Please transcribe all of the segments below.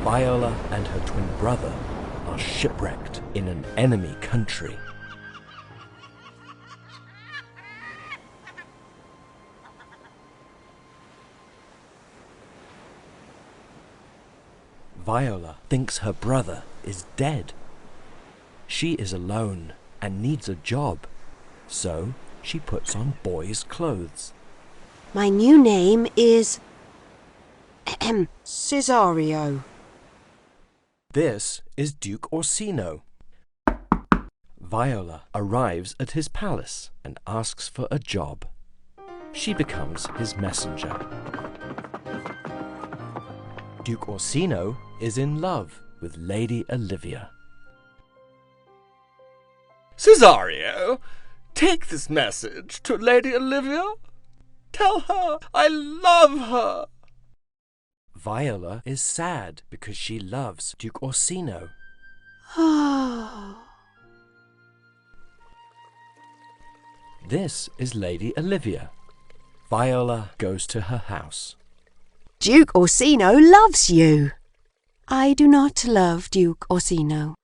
Viola and her twin brother are shipwrecked in an enemy country. Viola thinks her brother is dead. She is alone and needs a job, so she puts on boys' clothes. My new name is Cesario. This is Duke Orsino. Viola arrives at his palace and asks for a job. She becomes his messenger. Duke Orsino is in love with Lady Olivia. Cesario, take this message to Lady Olivia. Tell her I love her. Viola is sad because she loves Duke Orsino. This is Lady Olivia. Viola goes to her house. Duke Orsino loves you. I do not love Duke Orsino.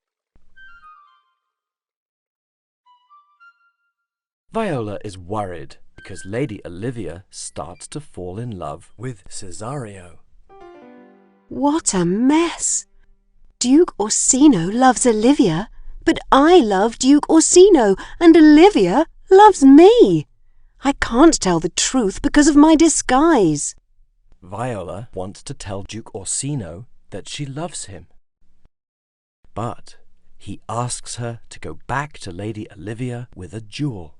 Viola is worried because Lady Olivia starts to fall in love with Cesario. What a mess! Duke Orsino loves Olivia, but I love Duke Orsino and Olivia loves me. I can't tell the truth because of my disguise. Viola wants to tell Duke Orsino that she loves him. But he asks her to go back to Lady Olivia with a jewel.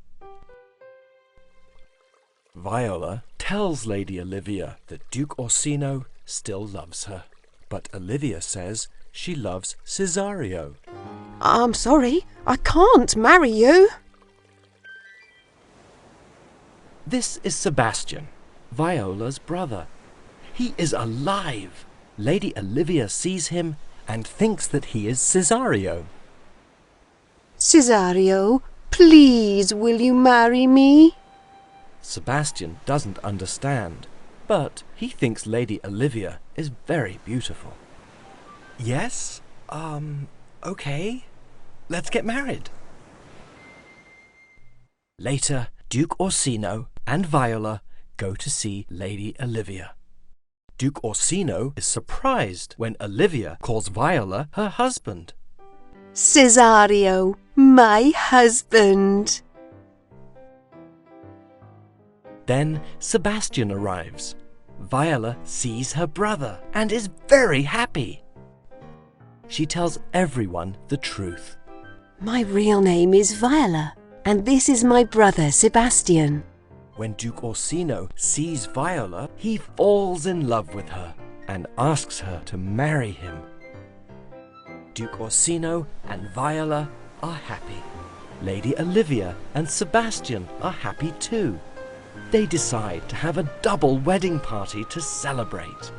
Viola tells Lady Olivia that Duke Orsino still loves her, but Olivia says she loves Cesario. I'm sorry, I can't marry you. This is Sebastian, Viola's brother. He is alive. Lady Olivia sees him and thinks that he is Cesario. Cesario, please will you marry me? Sebastian doesn't understand, but he thinks Lady Olivia is very beautiful. Yes, okay. Let's get married. Later, Duke Orsino and Viola go to see Lady Olivia. Duke Orsino is surprised when Olivia calls Viola her husband. Cesario, my husband. Then Sebastian arrives. Viola sees her brother and is very happy. She tells everyone the truth. My real name is Viola, and this is my brother Sebastian. When Duke Orsino sees Viola, he falls in love with her and asks her to marry him. Duke Orsino and Viola are happy. Lady Olivia and Sebastian are happy too. They decide to have a double wedding party to celebrate.